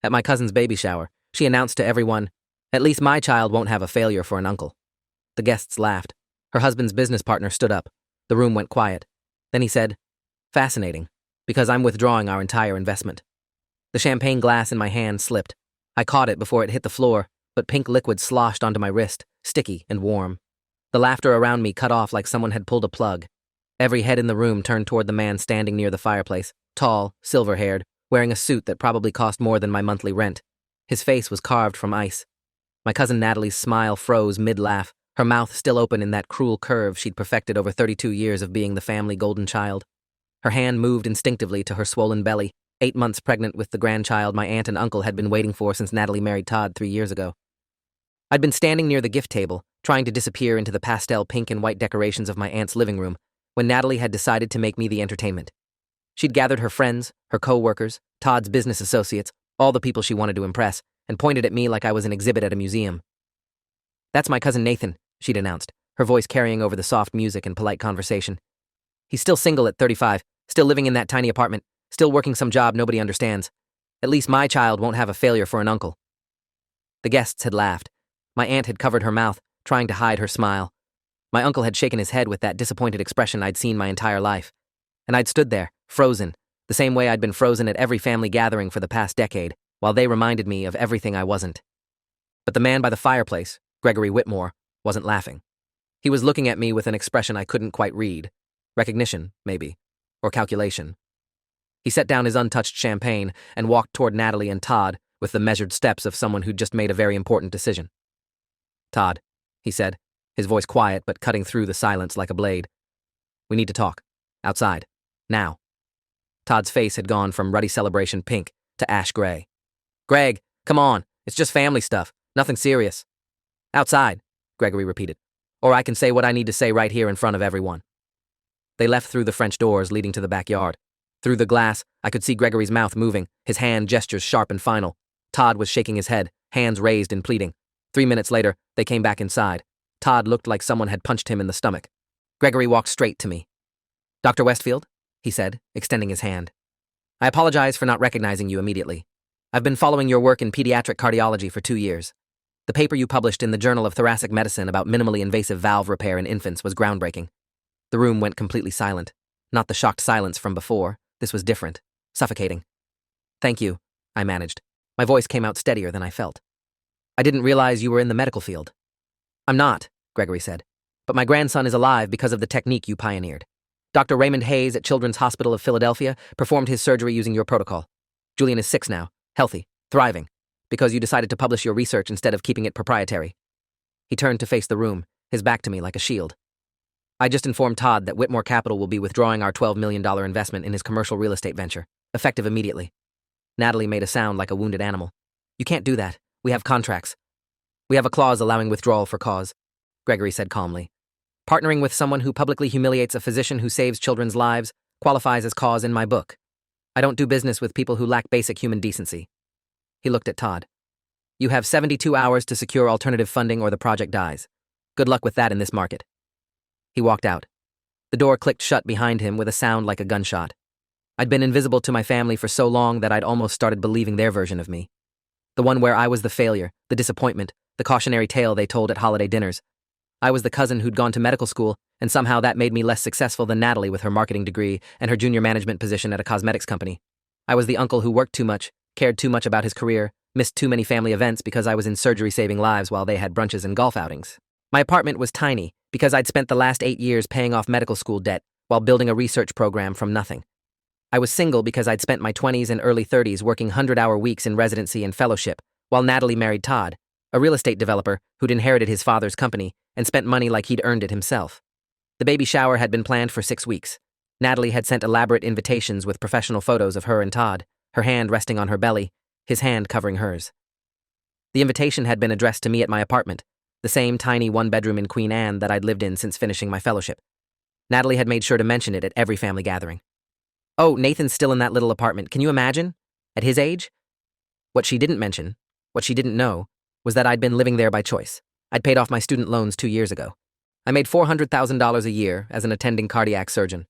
At my cousin's baby shower, she announced to everyone, "At least my child won't have a failure for an uncle." The guests laughed. Her husband's business partner stood up. The room went quiet. Then he said, "Fascinating, because I'm withdrawing our entire investment." The champagne glass in my hand slipped. I caught it before it hit the floor, but pink liquid sloshed onto my wrist, sticky and warm. The laughter around me cut off like someone had pulled a plug. Every head in the room turned toward the man standing near the fireplace, tall, silver-haired, wearing a suit that probably cost more than my monthly rent. His face was carved from ice. My cousin Natalie's smile froze mid-laugh, her mouth still open in that cruel curve she'd perfected over 32 years of being the family golden child. Her hand moved instinctively to her swollen belly, 8 months pregnant with the grandchild my aunt and uncle had been waiting for since Natalie married Todd 3 years ago. I'd been standing near the gift table, trying to disappear into the pastel pink and white decorations of my aunt's living room, when Natalie had decided to make me the entertainment. She'd gathered her friends, her co-workers, Todd's business associates, all the people she wanted to impress, and pointed at me like I was an exhibit at a museum. "That's my cousin Nathan," she'd announced, her voice carrying over the soft music and polite conversation. "He's still single at 35, still living in that tiny apartment, still working some job nobody understands. At least my child won't have a failure for an uncle." The guests had laughed. My aunt had covered her mouth, trying to hide her smile. My uncle had shaken his head with that disappointed expression I'd seen my entire life. And I'd stood there, frozen, the same way I'd been frozen at every family gathering for the past decade, while they reminded me of everything I wasn't. But the man by the fireplace, Gregory Whitmore, wasn't laughing. He was looking at me with an expression I couldn't quite read. Recognition, maybe, or calculation. He set down his untouched champagne and walked toward Natalie and Todd with the measured steps of someone who'd just made a very important decision. "Todd," he said, his voice quiet but cutting through the silence like a blade. "We need to talk. Outside. Now." Todd's face had gone from ruddy celebration pink to ash gray. "Greg, come on. It's just family stuff. Nothing serious." "Outside," Gregory repeated. "Or I can say what I need to say right here in front of everyone." They left through the French doors leading to the backyard. Through the glass, I could see Gregory's mouth moving, his hand gestures sharp and final. Todd was shaking his head, hands raised and pleading. 3 minutes later, they came back inside. Todd looked like someone had punched him in the stomach. Gregory walked straight to me. "Dr. Westfield," he said, extending his hand. "I apologize for not recognizing you immediately. I've been following your work in pediatric cardiology for 2 years. The paper you published in the Journal of Thoracic Medicine about minimally invasive valve repair in infants was groundbreaking." The room went completely silent. Not the shocked silence from before. This was different. Suffocating. "Thank you," I managed. My voice came out steadier than I felt. "I didn't realize you were in the medical field." "I'm not," Gregory said. "But my grandson is alive because of the technique you pioneered. Dr. Raymond Hayes at Children's Hospital of Philadelphia performed his surgery using your protocol. Julian is 6 now, healthy, thriving, because you decided to publish your research instead of keeping it proprietary." He turned to face the room, his back to me like a shield. "I just informed Todd that Whitmore Capital will be withdrawing our $12 million investment in his commercial real estate venture, effective immediately." Natalie made a sound like a wounded animal. "You can't do that. We have contracts." "We have a clause allowing withdrawal for cause," Gregory said calmly. "Partnering with someone who publicly humiliates a physician who saves children's lives qualifies as cause in my book. I don't do business with people who lack basic human decency." He looked at Todd. "You have 72 hours to secure alternative funding or the project dies. Good luck with that in this market." He walked out. The door clicked shut behind him with a sound like a gunshot. I'd been invisible to my family for so long that I'd almost started believing their version of me. The one where I was the failure, the disappointment, the cautionary tale they told at holiday dinners. I was the cousin who'd gone to medical school, and somehow that made me less successful than Natalie with her marketing degree and her junior management position at a cosmetics company. I was the uncle who worked too much, cared too much about his career, missed too many family events because I was in surgery saving lives while they had brunches and golf outings. My apartment was tiny because I'd spent the last 8 years paying off medical school debt while building a research program from nothing. I was single because I'd spent my 20s and early 30s working 100-hour weeks in residency and fellowship, while Natalie married Todd, a real estate developer who'd inherited his father's company and spent money like he'd earned it himself. The baby shower had been planned for 6 weeks. Natalie had sent elaborate invitations with professional photos of her and Todd, her hand resting on her belly, his hand covering hers. The invitation had been addressed to me at my apartment, the same tiny one-bedroom in Queen Anne that I'd lived in since finishing my fellowship. Natalie had made sure to mention it at every family gathering. "Oh, Nathan's still in that little apartment. Can you imagine? At his age?" What she didn't mention, what she didn't know, was that I'd been living there by choice. I'd paid off my student loans 2 years ago. I made $400,000 a year as an attending cardiac surgeon.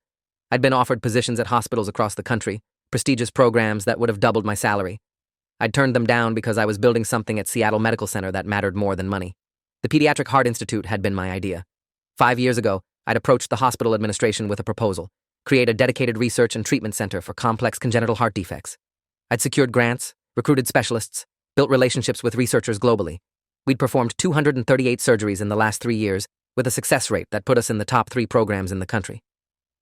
I'd been offered positions at hospitals across the country, prestigious programs that would have doubled my salary. I'd turned them down because I was building something at Seattle Medical Center that mattered more than money. The Pediatric Heart Institute had been my idea. 5 years ago, I'd approached the hospital administration with a proposal: create a dedicated research and treatment center for complex congenital heart defects. I'd secured grants, recruited specialists, built relationships with researchers globally. We'd performed 238 surgeries in the last 3 years, with a success rate that put us in the top 3 programs in the country.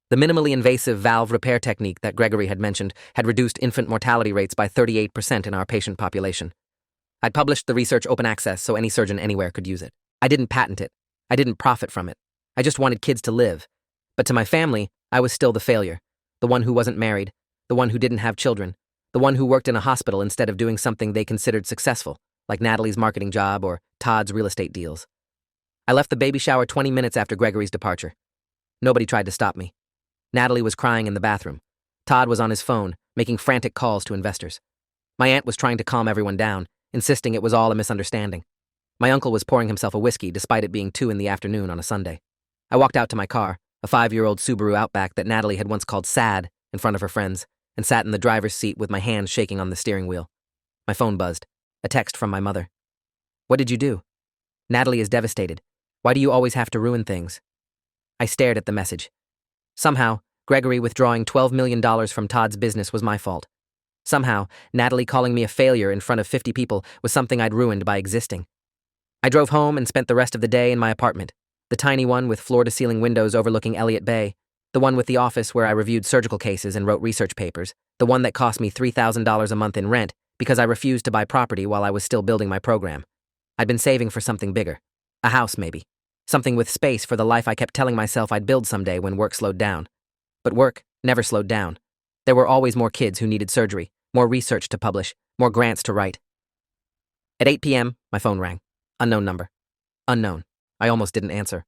The minimally invasive valve repair technique that Gregory had mentioned had reduced infant mortality rates by 38% in our patient population. I'd published the research open access so any surgeon anywhere could use it. I didn't patent it. I didn't profit from it. I just wanted kids to live. But to my family, I was still the failure. The one who wasn't married, the one who didn't have children, the one who worked in a hospital instead of doing something they considered successful, like Natalie's marketing job or Todd's real estate deals. I left the baby shower 20 minutes after Gregory's departure. Nobody tried to stop me. Natalie was crying in the bathroom. Todd was on his phone, making frantic calls to investors. My aunt was trying to calm everyone down, insisting it was all a misunderstanding. My uncle was pouring himself a whiskey despite it being 2 p.m. on a Sunday. I walked out to my car, a 5-year-old Subaru Outback that Natalie had once called sad in front of her friends, and sat in the driver's seat with my hands shaking on the steering wheel. My phone buzzed. A text from my mother. "What did you do? Natalie is devastated. Why do you always have to ruin things?" I stared at the message. Somehow, Gregory withdrawing $12 million from Todd's business was my fault. Somehow, Natalie calling me a failure in front of 50 people was something I'd ruined by existing. I drove home and spent the rest of the day in my apartment, the tiny one with floor-to-ceiling windows overlooking Elliott Bay, the one with the office where I reviewed surgical cases and wrote research papers, the one that cost me $3,000 a month in rent because I refused to buy property while I was still building my program. I'd been saving for something bigger. A house, maybe. Something with space for the life I kept telling myself I'd build someday when work slowed down. But work never slowed down. There were always more kids who needed surgery, more research to publish, more grants to write. At 8 p.m., my phone rang. Unknown number. Unknown. I almost didn't answer.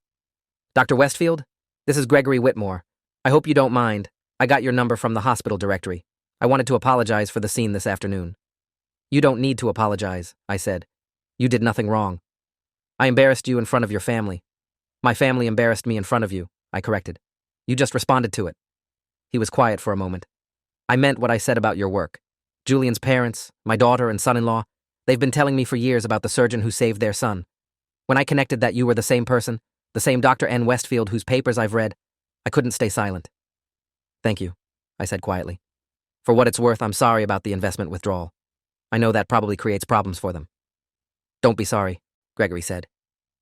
"Dr. Westfield? This is Gregory Whitmore. I hope you don't mind. I got your number from the hospital directory. I wanted to apologize for the scene this afternoon." "You don't need to apologize," I said. "You did nothing wrong. I embarrassed you in front of your family. My family embarrassed me in front of you," I corrected. "You just responded to it." He was quiet for a moment. "I meant what I said about your work. Julian's parents, my daughter and son-in-law, they've been telling me for years about the surgeon who saved their son. When I connected that you were the same person, the same Dr. N. Westfield whose papers I've read, I couldn't stay silent." "Thank you," I said quietly. "For what it's worth, I'm sorry about the investment withdrawal. I know that probably creates problems for them." "Don't be sorry," Gregory said.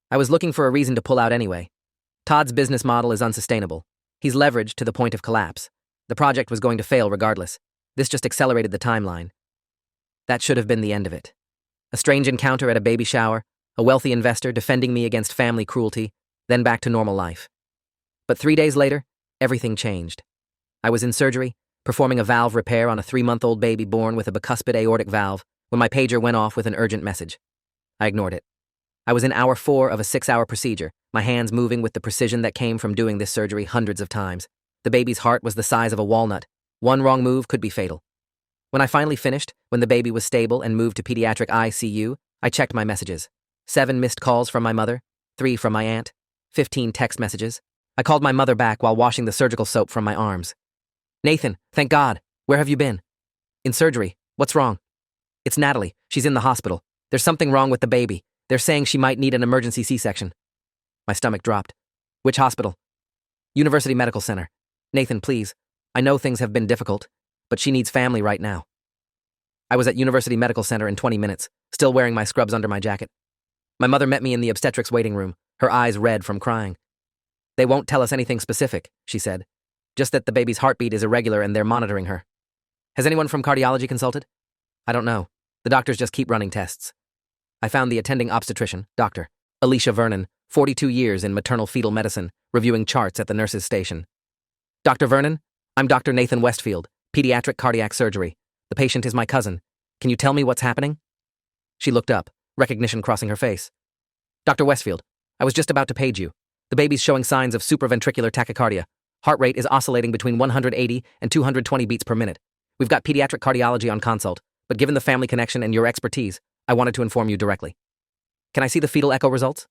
"I was looking for a reason to pull out anyway. Todd's business model is unsustainable. He's leveraged to the point of collapse. The project was going to fail regardless. This just accelerated the timeline." That should have been the end of it. A strange encounter at a baby shower, a wealthy investor defending me against family cruelty, then back to normal life. But 3 days later, everything changed. I was in surgery, performing a valve repair on a 3-month-old baby born with a bicuspid aortic valve, when my pager went off with an urgent message. I ignored it. I was in hour 4 of a 6-hour procedure, my hands moving with the precision that came from doing this surgery hundreds of times. The baby's heart was the size of a walnut. One wrong move could be fatal. When I finally finished, when the baby was stable and moved to pediatric ICU, I checked my messages. 7 missed calls from my mother, 3 from my aunt, 15 text messages. I called my mother back while washing the surgical soap from my arms. "Nathan, thank God. Where have you been?" "In surgery. What's wrong?" "It's Natalie. She's in the hospital. There's something wrong with the baby. They're saying she might need an emergency C-section." My stomach dropped. "Which hospital?" "University Medical Center. Nathan, please. I know things have been difficult, but she needs family right now." I was at University Medical Center in 20 minutes, still wearing my scrubs under my jacket. My mother met me in the obstetrics waiting room, her eyes red from crying. "They won't tell us anything specific," she said. "Just that the baby's heartbeat is irregular and they're monitoring her." "Has anyone from cardiology consulted?" "I don't know. The doctors just keep running tests." I found the attending obstetrician, Dr. Alicia Vernon, 42 years in maternal-fetal medicine, reviewing charts at the nurse's station. "Dr. Vernon, I'm Dr. Nathan Westfield, pediatric cardiac surgery. The patient is my cousin. Can you tell me what's happening?" She looked up, recognition crossing her face. "Dr. Westfield, I was just about to page you. The baby's showing signs of supraventricular tachycardia. Heart rate is oscillating between 180 and 220 beats per minute. We've got pediatric cardiology on consult, but given the family connection and your expertise, I wanted to inform you directly. Can I see the fetal echo results?"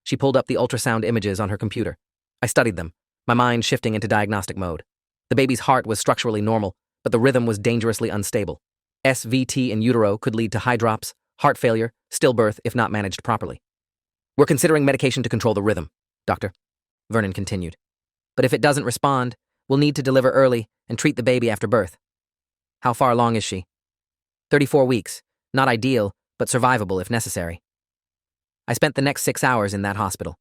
She pulled up the ultrasound images on her computer. I studied them, my mind shifting into diagnostic mode. The baby's heart was structurally normal, but the rhythm was dangerously unstable. SVT in utero could lead to high drops, heart failure, stillbirth if not managed properly. We're considering medication to control the rhythm, Doctor, Vernon continued. But if it doesn't respond, we'll need to deliver early and treat the baby after birth. How far along is she? 34 weeks. Not ideal, but survivable if necessary. I spent the next 6 hours in that hospital.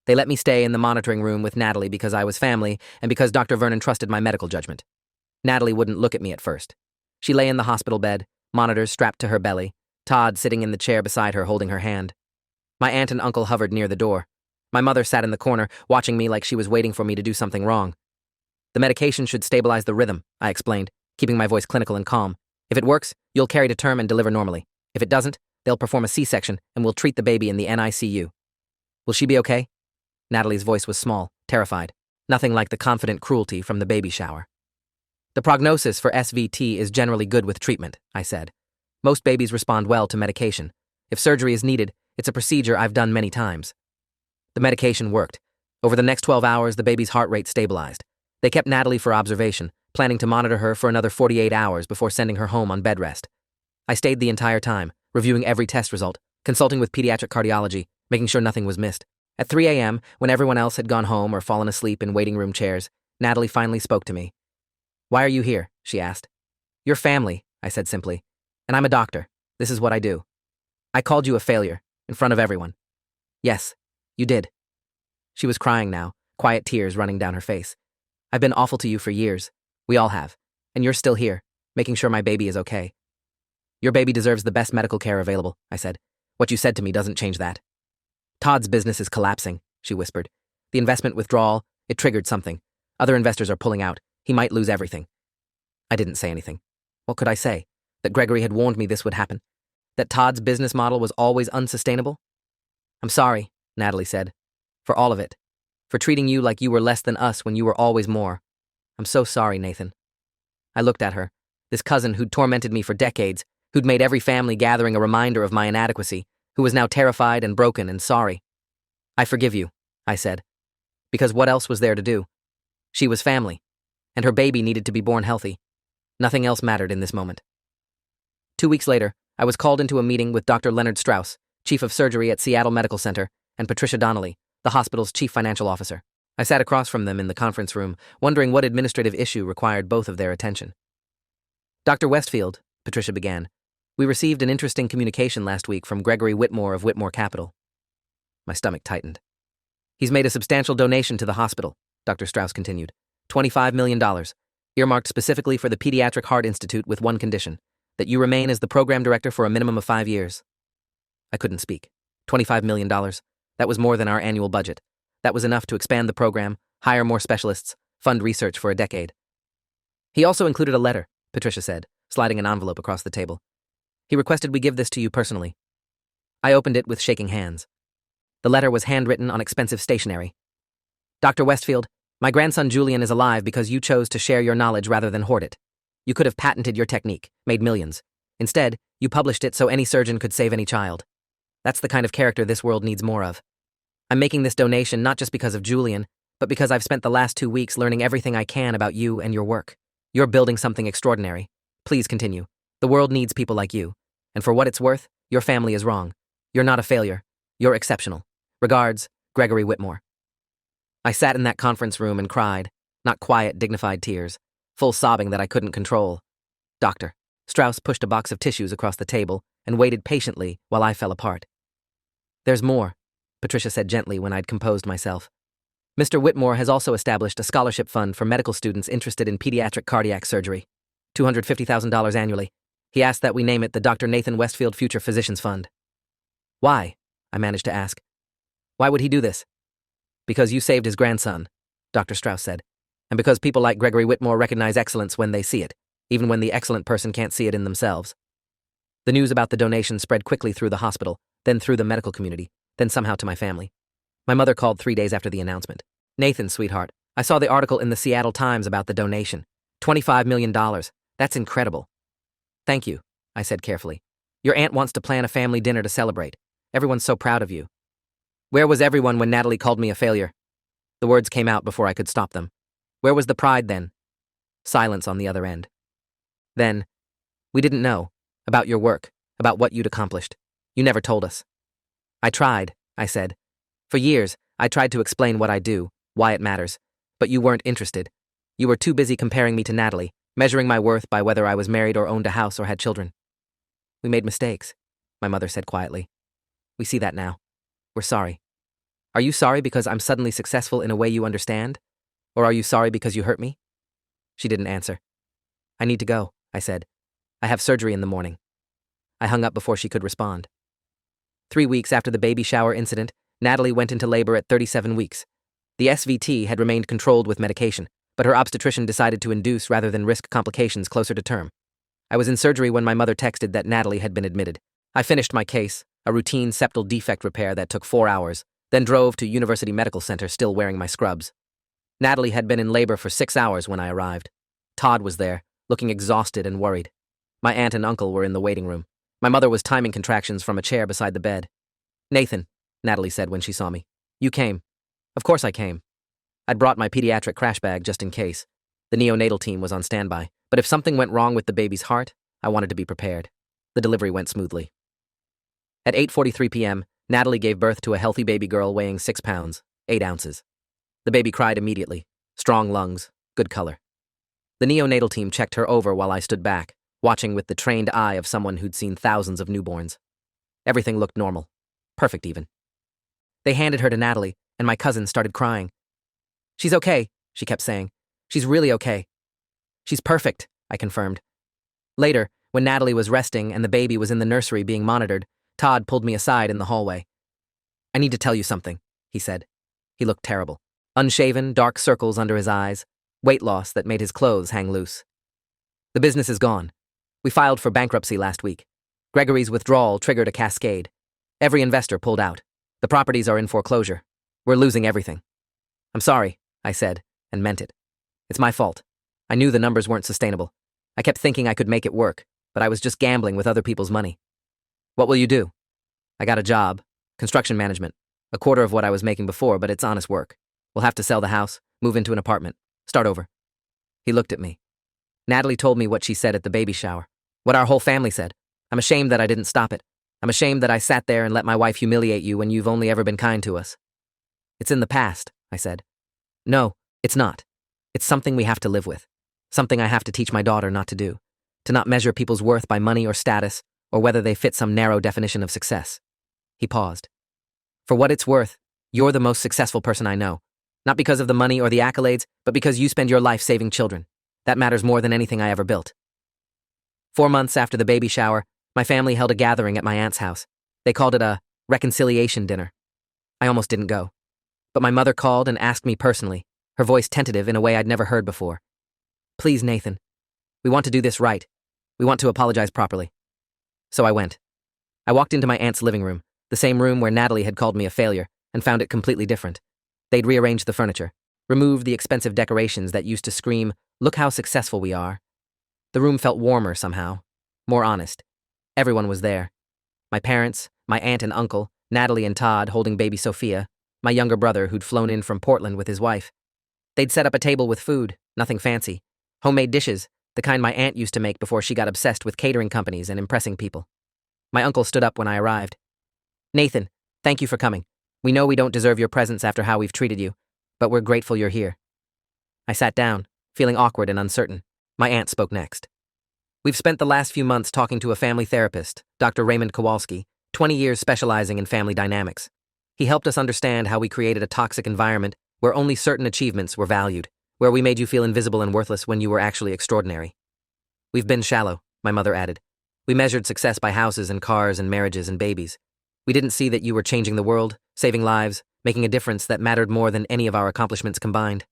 They let me stay in the monitoring room with Natalie because I was family and because Dr. Vernon trusted my medical judgment. Natalie wouldn't look at me at first. She lay in the hospital bed, monitors strapped to her belly, Todd sitting in the chair beside her holding her hand. My aunt and uncle hovered near the door. My mother sat in the corner, watching me like she was waiting for me to do something wrong. The medication should stabilize the rhythm, I explained, keeping my voice clinical and calm. If it works, you'll carry to term and deliver normally. If it doesn't, they'll perform a C-section and we'll treat the baby in the NICU. Will she be okay? Natalie's voice was small, terrified. Nothing like the confident cruelty from the baby shower. The prognosis for SVT is generally good with treatment, I said. Most babies respond well to medication. If surgery is needed, it's a procedure I've done many times. The medication worked. Over the next 12 hours, the baby's heart rate stabilized. They kept Natalie for observation, planning to monitor her for another 48 hours before sending her home on bed rest. I stayed the entire time, reviewing every test result, consulting with pediatric cardiology, making sure nothing was missed. At 3 a.m., when everyone else had gone home or fallen asleep in waiting room chairs, Natalie finally spoke to me. "Why are you here?" she asked. "Your family," I said simply. "And I'm a doctor. This is what I do." "I called you a failure, in front of everyone." "Yes, you did." She was crying now, quiet tears running down her face. "I've been awful to you for years. We all have. And you're still here, making sure my baby is okay." "Your baby deserves the best medical care available," I said. "What you said to me doesn't change that." "Todd's business is collapsing," she whispered. "The investment withdrawal, it triggered something. Other investors are pulling out. He might lose everything." I didn't say anything. What could I say? That Gregory had warned me this would happen? That Todd's business model was always unsustainable? "I'm sorry," Natalie said. "For all of it. For treating you like you were less than us when you were always more. I'm so sorry, Nathan." I looked at her, this cousin who'd tormented me for decades, who'd made every family gathering a reminder of my inadequacy, who was now terrified and broken and sorry. "I forgive you," I said. Because what else was there to do? She was family, and her baby needed to be born healthy. Nothing else mattered in this moment. 2 weeks later, I was called into a meeting with Dr. Leonard Strauss, Chief of Surgery at Seattle Medical Center, and Patricia Donnelly, the hospital's Chief Financial Officer. I sat across from them in the conference room, wondering what administrative issue required both of their attention. "Dr. Westfield," Patricia began, "we received an interesting communication last week from Gregory Whitmore of Whitmore Capital." My stomach tightened. "He's made a substantial donation to the hospital," Dr. Strauss continued. $25 million, earmarked specifically for the Pediatric Heart Institute with one condition, that you remain as the program director for a minimum of 5 years. I couldn't speak. $25 million. That was more than our annual budget. That was enough to expand the program, hire more specialists, fund research for a decade. "He also included a letter," Patricia said, sliding an envelope across the table. "He requested we give this to you personally." I opened it with shaking hands. The letter was handwritten on expensive stationery. "Dr. Westfield, my grandson Julian is alive because you chose to share your knowledge rather than hoard it. You could have patented your technique, made millions. Instead, you published it so any surgeon could save any child. That's the kind of character this world needs more of. I'm making this donation not just because of Julian, but because I've spent the last 2 weeks learning everything I can about you and your work. You're building something extraordinary. Please continue. The world needs people like you. And for what it's worth, your family is wrong. You're not a failure. You're exceptional. Regards, Gregory Whitmore." I sat in that conference room and cried, not quiet, dignified tears, full sobbing that I couldn't control. "Doctor." Strauss pushed a box of tissues across the table and waited patiently while I fell apart. "There's more," Patricia said gently when I'd composed myself. "Mr. Whitmore has also established a scholarship fund for medical students interested in pediatric cardiac surgery. $250,000 annually. He asked that we name it the Dr. Nathan Westfield Future Physicians Fund." "Why?" I managed to ask. "Why would he do this?" "Because you saved his grandson," Dr. Strauss said, "and because people like Gregory Whitmore recognize excellence when they see it, even when the excellent person can't see it in themselves." The news about the donation spread quickly through the hospital, then through the medical community, then somehow to my family. My mother called 3 days after the announcement. "Nathan, sweetheart, I saw the article in the Seattle Times about the donation. $25 million. That's incredible." "Thank you," I said carefully. "Your aunt wants to plan a family dinner to celebrate. Everyone's so proud of you." "Where was everyone when Natalie called me a failure?" The words came out before I could stop them. "Where was the pride then?" Silence on the other end. Then, "We didn't know," About your work, about what you'd accomplished. You never told us. I tried, I said. For years, I tried to explain what I do, why it matters. But you weren't interested. You were too busy comparing me to Natalie, measuring my worth by whether I was married or owned a house or had children. We made mistakes, my mother said quietly. We see that now. We're sorry. Are you sorry because I'm suddenly successful in a way you understand? Or are you sorry because you hurt me? She didn't answer. I need to go, I said. I have surgery in the morning. I hung up before she could respond. 3 weeks after the baby shower incident, Natalie went into labor at 37 weeks. The SVT had remained controlled with medication, but her obstetrician decided to induce rather than risk complications closer to term. I was in surgery when my mother texted that Natalie had been admitted. I finished my case, a routine septal defect repair that took 4 hours, then drove to University Medical Center still wearing my scrubs. Natalie had been in labor for 6 hours when I arrived. Todd was there, looking exhausted and worried. My aunt and uncle were in the waiting room. My mother was timing contractions from a chair beside the bed. Nathan, Natalie said when she saw me. You came. Of course I came. I'd brought my pediatric crash bag just in case. The neonatal team was on standby, but if something went wrong with the baby's heart, I wanted to be prepared. The delivery went smoothly. At 8:43 p.m., Natalie gave birth to a healthy baby girl weighing 6 pounds, 8 ounces. The baby cried immediately. Strong lungs, good color. The neonatal team checked her over while I stood back, watching with the trained eye of someone who'd seen thousands of newborns. Everything looked normal. Perfect even. They handed her to Natalie, and my cousin started crying. She's okay, she kept saying. She's really okay. She's perfect, I confirmed. Later, when Natalie was resting and the baby was in the nursery being monitored, Todd pulled me aside in the hallway. I need to tell you something, he said. He looked terrible. Unshaven, dark circles under his eyes, weight loss that made his clothes hang loose. The business is gone. We filed for bankruptcy last week. Gregory's withdrawal triggered a cascade. Every investor pulled out. The properties are in foreclosure. We're losing everything. I'm sorry, I said, and meant it. It's my fault. I knew the numbers weren't sustainable. I kept thinking I could make it work, but I was just gambling with other people's money. What will you do? I got a job, construction management, a quarter of what I was making before, but it's honest work. We'll have to sell the house, move into an apartment, start over. He looked at me. Natalie told me what she said at the baby shower, what our whole family said. I'm ashamed that I didn't stop it. I'm ashamed that I sat there and let my wife humiliate you when you've only ever been kind to us. It's in the past, I said. No, it's not. It's something we have to live with. Something I have to teach my daughter not to do. To not measure people's worth by money or status, or whether they fit some narrow definition of success. He paused. For what it's worth, you're the most successful person I know. Not because of the money or the accolades, but because you spend your life saving children. That matters more than anything I ever built. 4 months after the baby shower, my family held a gathering at my aunt's house. They called it a reconciliation dinner. I almost didn't go. But my mother called and asked me personally, her voice tentative in a way I'd never heard before. Please, Nathan. We want to do this right. We want to apologize properly. So I went. I walked into my aunt's living room, the same room where Natalie had called me a failure, and found it completely different. They'd rearranged the furniture, removed the expensive decorations that used to scream, "Look how successful we are." The room felt warmer somehow, more honest. Everyone was there. My parents, my aunt and uncle, Natalie and Todd holding baby Sophia, my younger brother who'd flown in from Portland with his wife. They'd set up a table with food, nothing fancy. Homemade dishes, the kind my aunt used to make before she got obsessed with catering companies and impressing people. My uncle stood up when I arrived. Nathan, thank you for coming. We know we don't deserve your presence after how we've treated you, but we're grateful you're here. I sat down, feeling awkward and uncertain. My aunt spoke next. We've spent the last few months talking to a family therapist, Dr. Raymond Kowalski, 20 years specializing in family dynamics. He helped us understand how we created a toxic environment where only certain achievements were valued, where we made you feel invisible and worthless when you were actually extraordinary. We've been shallow, my mother added. We measured success by houses and cars and marriages and babies. We didn't see that you were changing the world, saving lives, making a difference that mattered more than any of our accomplishments combined.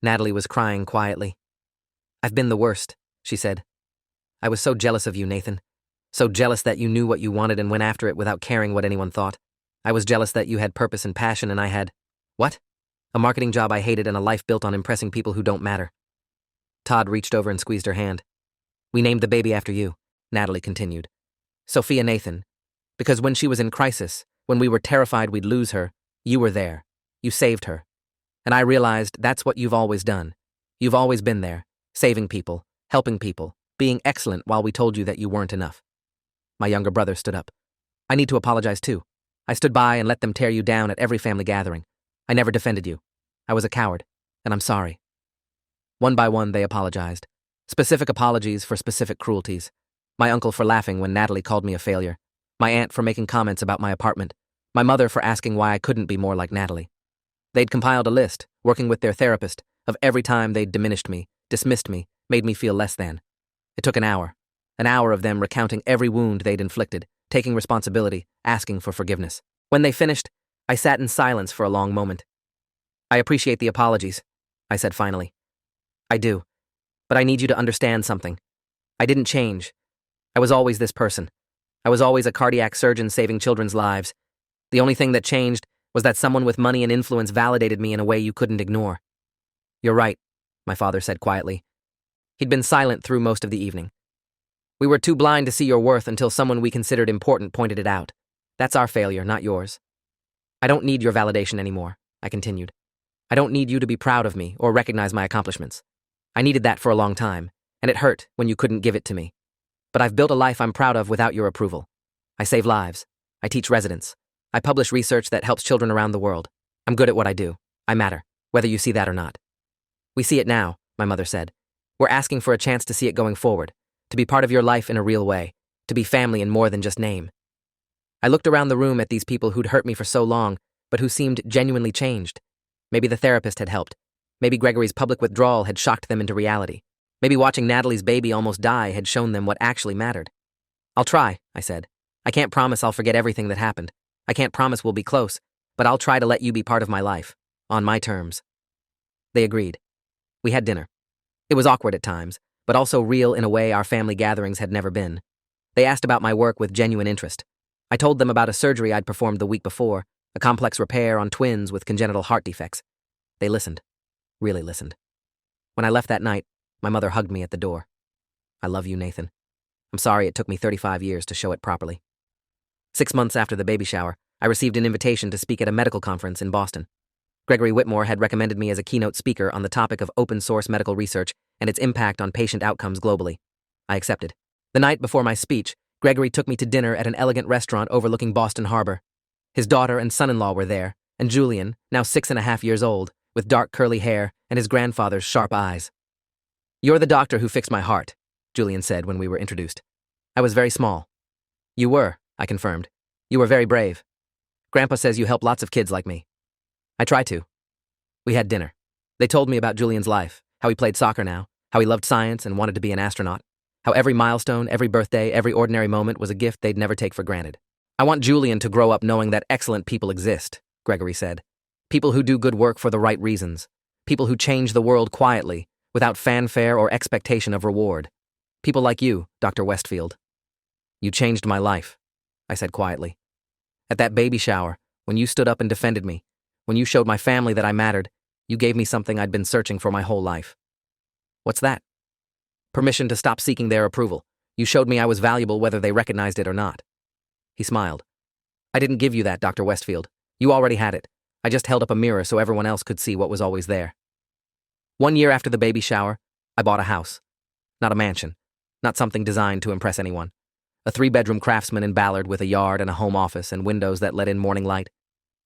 Natalie was crying quietly. I've been the worst, she said. I was so jealous of you, Nathan. So jealous that you knew what you wanted and went after it without caring what anyone thought. I was jealous that you had purpose and passion and I had, what? A marketing job I hated and a life built on impressing people who don't matter. Todd reached over and squeezed her hand. We named the baby after you, Natalie continued. Sophia Nathan. Because when she was in crisis, when we were terrified we'd lose her, you were there. You saved her. And I realized that's what you've always done. You've always been there, saving people, helping people, being excellent while we told you that you weren't enough. My younger brother stood up. I need to apologize too. I stood by and let them tear you down at every family gathering. I never defended you. I was a coward, and I'm sorry. One by one, they apologized. Specific apologies for specific cruelties. My uncle for laughing when Natalie called me a failure. My aunt for making comments about my apartment. My mother for asking why I couldn't be more like Natalie. They'd compiled a list, working with their therapist, of every time they'd diminished me, dismissed me, made me feel less than. It took an hour of them recounting every wound they'd inflicted, taking responsibility, asking for forgiveness. When they finished, I sat in silence for a long moment. I appreciate the apologies, I said finally. I do. But I need you to understand something. I didn't change. I was always this person. I was always a cardiac surgeon saving children's lives. The only thing that changed was that someone with money and influence validated me in a way you couldn't ignore. You're right, my father said quietly. He'd been silent through most of the evening. We were too blind to see your worth until someone we considered important pointed it out. That's our failure, not yours. I don't need your validation anymore, I continued. I don't need you to be proud of me or recognize my accomplishments. I needed that for a long time, and it hurt when you couldn't give it to me. But I've built a life I'm proud of without your approval. I save lives. I teach residents. I publish research that helps children around the world. I'm good at what I do. I matter, whether you see that or not. We see it now, my mother said. We're asking for a chance to see it going forward, to be part of your life in a real way, to be family in more than just name. I looked around the room at these people who'd hurt me for so long, but who seemed genuinely changed. Maybe the therapist had helped. Maybe Gregory's public withdrawal had shocked them into reality. Maybe watching Natalie's baby almost die had shown them what actually mattered. I'll try, I said. I can't promise I'll forget everything that happened. I can't promise we'll be close, but I'll try to let you be part of my life, on my terms. They agreed. We had dinner. It was awkward at times, but also real in a way our family gatherings had never been. They asked about my work with genuine interest. I told them about a surgery I'd performed the week before, a complex repair on twins with congenital heart defects. They listened. Really listened. When I left that night, my mother hugged me at the door. I love you, Nathan. I'm sorry it took me 35 years to show it properly. 6 months after the baby shower, I received an invitation to speak at a medical conference in Boston. Gregory Whitmore had recommended me as a keynote speaker on the topic of open-source medical research and its impact on patient outcomes globally. I accepted. The night before my speech, Gregory took me to dinner at an elegant restaurant overlooking Boston Harbor. His daughter and son-in-law were there, and Julian, now 6.5 years old, with dark curly hair and his grandfather's sharp eyes. "You're the doctor who fixed my heart," Julian said when we were introduced. I was very small. "You were," I confirmed. "You were very brave. Grandpa says you help lots of kids like me." "I try to." We had dinner. They told me about Julian's life, how he played soccer now, how he loved science and wanted to be an astronaut, how every milestone, every birthday, every ordinary moment was a gift they'd never take for granted. "I want Julian to grow up knowing that excellent people exist," Gregory said. "People who do good work for the right reasons. People who change the world quietly, without fanfare or expectation of reward. People like you, Dr. Westfield." "You changed my life," I said quietly. "At that baby shower, when you stood up and defended me, when you showed my family that I mattered, you gave me something I'd been searching for my whole life." "What's that?" "Permission to stop seeking their approval. You showed me I was valuable whether they recognized it or not." He smiled. "I didn't give you that, Dr. Westfield. You already had it. I just held up a mirror so everyone else could see what was always there." 1 year after the baby shower, I bought a house. Not a mansion. Not something designed to impress anyone. A 3-bedroom craftsman in Ballard with a yard and a home office and windows that let in morning light.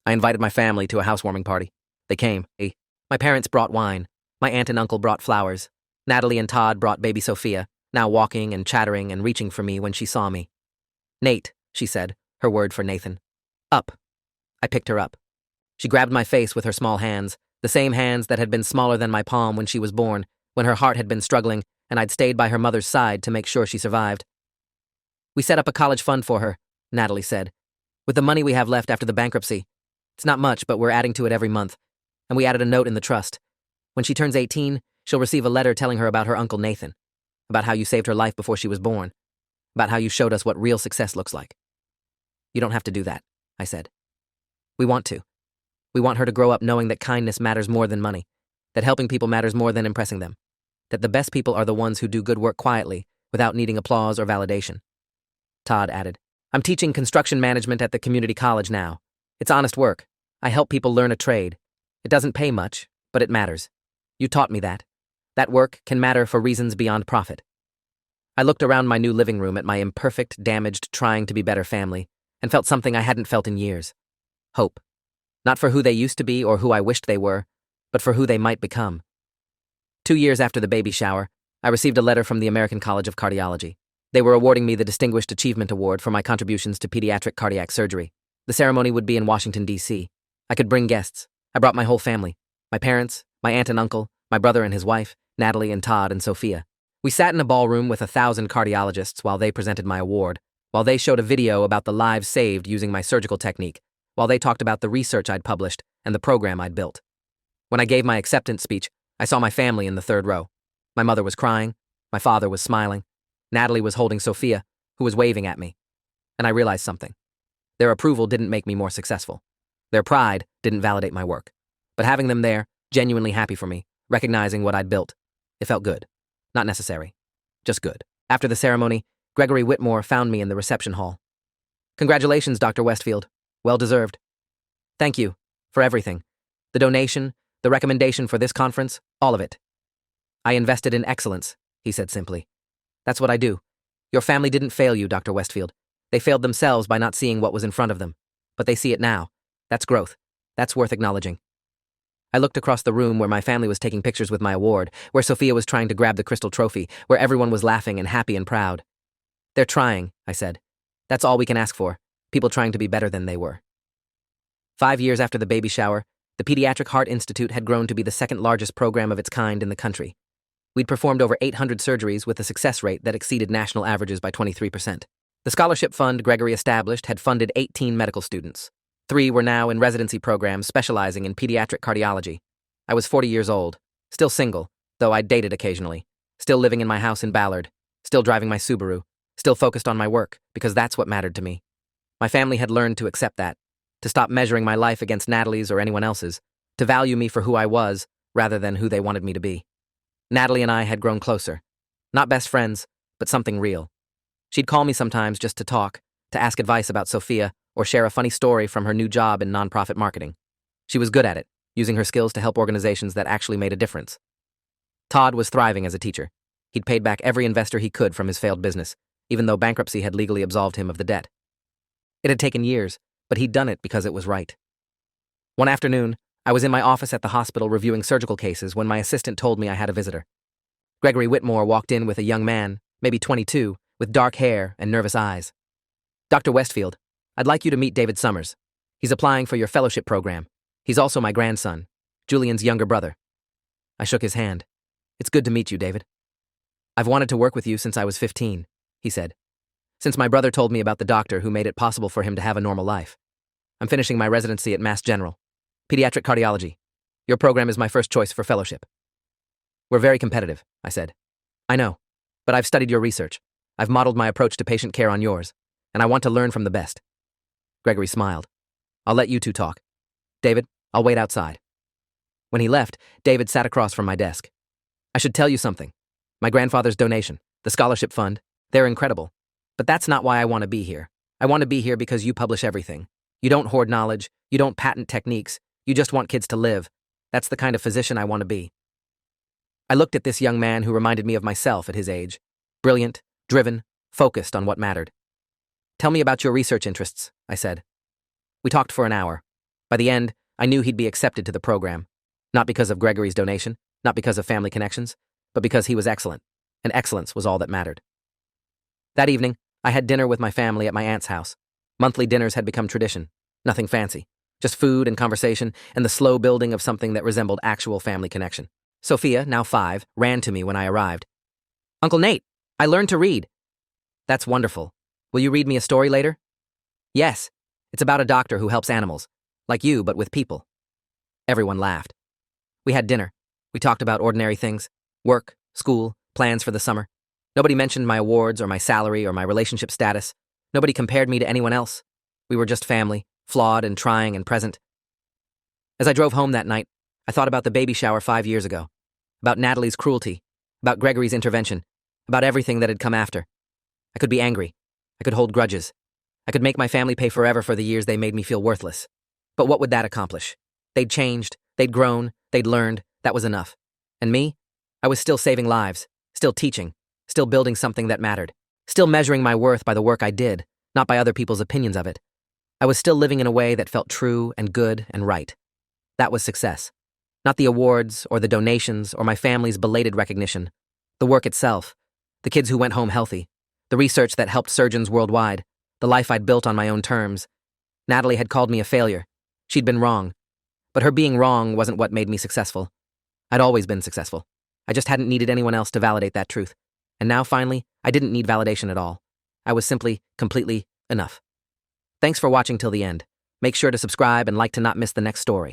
I invited my family to a housewarming party. They came. My parents brought wine. My aunt and uncle brought flowers. Natalie and Todd brought baby Sophia, now walking and chattering and reaching for me when she saw me. "Nate," she said, her word for Nathan. "Up." I picked her up. She grabbed my face with her small hands, the same hands that had been smaller than my palm when she was born, when her heart had been struggling, and I'd stayed by her mother's side to make sure she survived. "We set up a college fund for her," Natalie said. "With the money we have left after the bankruptcy. It's not much, but we're adding to it every month. And we added a note in the trust. When she turns 18, she'll receive a letter telling her about her Uncle Nathan, about how you saved her life before she was born, about how you showed us what real success looks like." "You don't have to do that," I said. "We want to. We want her to grow up knowing that kindness matters more than money, that helping people matters more than impressing them, that the best people are the ones who do good work quietly, without needing applause or validation." Todd added, "I'm teaching construction management at the community college now. It's honest work. I help people learn a trade. It doesn't pay much, but it matters. You taught me that. That work can matter for reasons beyond profit." I looked around my new living room at my imperfect, damaged, trying to be better family, and felt something I hadn't felt in years. Hope. Not for who they used to be or who I wished they were, but for who they might become. 2 years after the baby shower, I received a letter from the American College of Cardiology. They were awarding me the Distinguished Achievement Award for my contributions to pediatric cardiac surgery. The ceremony would be in Washington, D.C. I could bring guests. I brought my whole family. My parents, my aunt and uncle, my brother and his wife, Natalie and Todd and Sophia. We sat in a ballroom with 1,000 cardiologists while they presented my award, while they showed a video about the lives saved using my surgical technique, while they talked about the research I'd published and the program I'd built. When I gave my acceptance speech, I saw my family in the third row. My mother was crying. My father was smiling. Natalie was holding Sophia, who was waving at me. And I realized something. Their approval didn't make me more successful. Their pride didn't validate my work. But having them there, genuinely happy for me, recognizing what I'd built, it felt good. Not necessary. Just good. After the ceremony, Gregory Whitmore found me in the reception hall. "Congratulations, Dr. Westfield. Well deserved." "Thank you. For everything. The donation, the recommendation for this conference, all of it." "I invested in excellence," he said simply. "That's what I do. Your family didn't fail you, Dr. Westfield. They failed themselves by not seeing what was in front of them. But they see it now. That's growth. That's worth acknowledging." I looked across the room where my family was taking pictures with my award, where Sophia was trying to grab the crystal trophy, where everyone was laughing and happy and proud. "They're trying," I said. "That's all we can ask for. People trying to be better than they were." 5 years after the baby shower, the Pediatric Heart Institute had grown to be the second largest program of its kind in the country. We'd performed over 800 surgeries with a success rate that exceeded national averages by 23%. The scholarship fund Gregory established had funded 18 medical students. 3 were now in residency programs specializing in pediatric cardiology. I was 40 years old, still single, though I'd dated occasionally, still living in my house in Ballard, still driving my Subaru, still focused on my work, because that's what mattered to me. My family had learned to accept that, to stop measuring my life against Natalie's or anyone else's, to value me for who I was rather than who they wanted me to be. Natalie and I had grown closer. Not best friends, but something real. She'd call me sometimes just to talk, to ask advice about Sophia, or share a funny story from her new job in nonprofit marketing. She was good at it, using her skills to help organizations that actually made a difference. Todd was thriving as a teacher. He'd paid back every investor he could from his failed business, even though bankruptcy had legally absolved him of the debt. It had taken years, but he'd done it because it was right. One afternoon, I was in my office at the hospital reviewing surgical cases when my assistant told me I had a visitor. Gregory Whitmore walked in with a young man, maybe 22, with dark hair and nervous eyes. "Dr. Westfield, I'd like you to meet David Summers. He's applying for your fellowship program. He's also my grandson, Julian's younger brother." I shook his hand. "It's good to meet you, David." "I've wanted to work with you since I was 15, he said. "Since my brother told me about the doctor who made it possible for him to have a normal life. I'm finishing my residency at Mass General. Pediatric cardiology. Your program is my first choice for fellowship." "We're very competitive," I said. "I know, but I've studied your research. I've modeled my approach to patient care on yours, and I want to learn from the best." Gregory smiled. "I'll let you two talk. David, I'll wait outside." When he left, David sat across from my desk. "I should tell you something. My grandfather's donation, the scholarship fund, they're incredible. But that's not why I want to be here. I want to be here because you publish everything. You don't hoard knowledge, you don't patent techniques, you just want kids to live. That's the kind of physician I want to be." I looked at this young man who reminded me of myself at his age. Brilliant, driven, focused on what mattered. "Tell me about your research interests," I said. We talked for an hour. By the end, I knew he'd be accepted to the program. Not because of Gregory's donation, not because of family connections, but because he was excellent, and excellence was all that mattered. That evening, I had dinner with my family at my aunt's house. Monthly dinners had become tradition. Nothing fancy. Just food and conversation and the slow building of something that resembled actual family connection. Sophia, now 5, ran to me when I arrived. "Uncle Nate, I learned to read." "That's wonderful. Will you read me a story later?" "Yes. It's about a doctor who helps animals. Like you, but with people." Everyone laughed. We had dinner. We talked about ordinary things. Work, school, plans for the summer. Nobody mentioned my awards or my salary or my relationship status. Nobody compared me to anyone else. We were just family, flawed and trying and present. As I drove home that night, I thought about the baby shower 5 years ago, about Natalie's cruelty, about Gregory's intervention, about everything that had come after. I could be angry. I could hold grudges. I could make my family pay forever for the years they made me feel worthless. But what would that accomplish? They'd changed, they'd grown, they'd learned, that was enough. And me? I was still saving lives, still teaching, still building something that mattered, still measuring my worth by the work I did, not by other people's opinions of it. I was still living in a way that felt true and good and right. That was success. Not the awards or the donations or my family's belated recognition. The work itself, the kids who went home healthy, the research that helped surgeons worldwide, the life I'd built on my own terms. Natalie had called me a failure. She'd been wrong. But her being wrong wasn't what made me successful. I'd always been successful. I just hadn't needed anyone else to validate that truth. And now, finally, I didn't need validation at all. I was simply, completely enough. Thanks for watching till the end. Make sure to subscribe and like to not miss the next story.